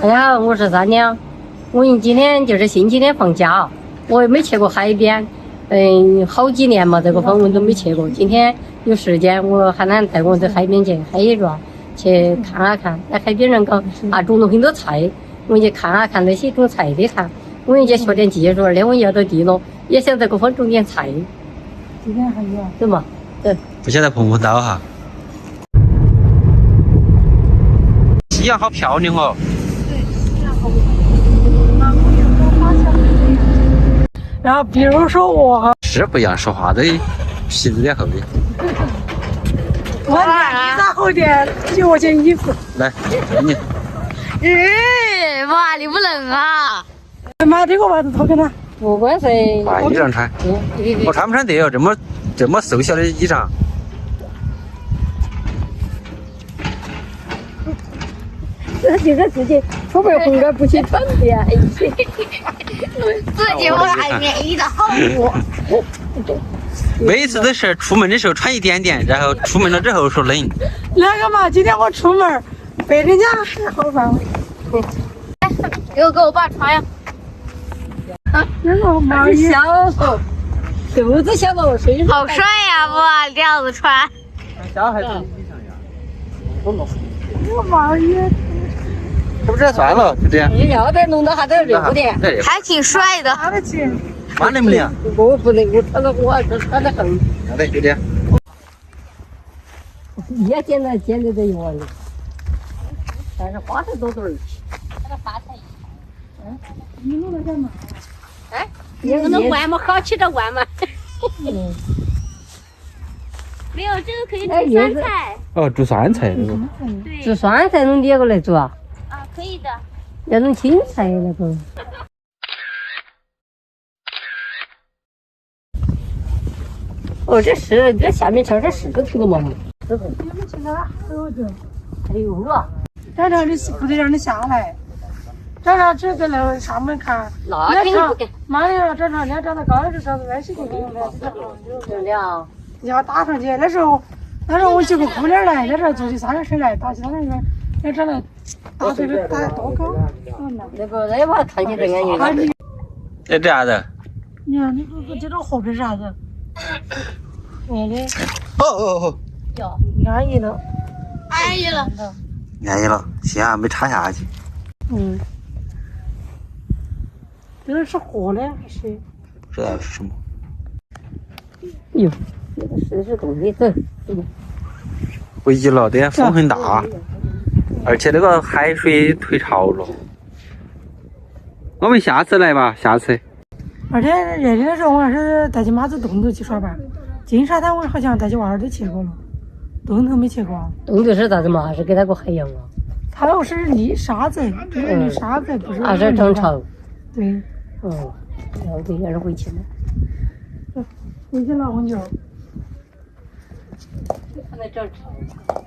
大家好，我是三娘。我今天就是星期天放假，我也没去过海边，好几年嘛，这个访问都没去过。今天有时间，我喊他带我到海边去海一转，去看啊看。在海边上讲种了很多菜，我去看啊看那些种菜的看，我也学点技术，那我要到地了，也想在这个方种点菜。今天还有对嘛？对。不晓得碰不到哈。夕阳好漂亮哦。然后比如说我是不一样，说话的皮子点厚的。我年纪厚点，9块钱衣服。来，给你。哇，你不冷啊？妈，这个袜子脱给他。不管是换衣裳穿。我穿不穿得哦？这么瘦小的衣裳。这就是自己出门红点不去穿的呀！自己我还愿意的好我。每次都是出门的时候穿一点点，然后出门了之后说冷。那个嘛，今天我出门被人家还好烦。给我爸穿呀。那个毛衣小了，肚子小了，身上好帅呀！哇，这样子穿。小孩子衣裳呀。那个毛衣。是不是算了？就这样。你要再弄到还得热点，还挺帅的。拿得起。妈能不能？我不能，我穿得很。好的，就这样。也简单就完了，但是花太多儿。你弄那干嘛？哎，你能玩嘛？好吃的玩嘛。没有，这个可以煮酸菜。哦，煮酸菜那个。对。煮酸菜弄点过来煮啊？啊，可以的。要弄青菜那个。哦，这下面全是石头了嘛？你们去哪儿还有这？还有啊？这你不得让你下来，这只在那上面看。那肯定不给。妈的，这你要长得高的时候，那些地方真的啊？要打上去。那时候我几个姑娘来，那时候坐起3个车来，打起他那个，要长得打这个打多高？那把看起来安逸。这啥子？你看你这种货品是啥子？哦。安逸了。安逸了。安逸了，幸好没插下去。这个是货呢还是？不知道是什么。哟，这个是东西走。危了，这风很大，而且那个海水退潮了。我们下次来吧，下次。而且热天的时候，我还是带起妈子洞头去耍吧。金沙滩我好像带起娃儿都去过了，洞头没去过。洞头是啥子嘛？是给它个海洋啊？它那个是泥沙子，这个泥沙子不是。是涨潮。对。然后这也是回去了。回去了很久。看那涨潮。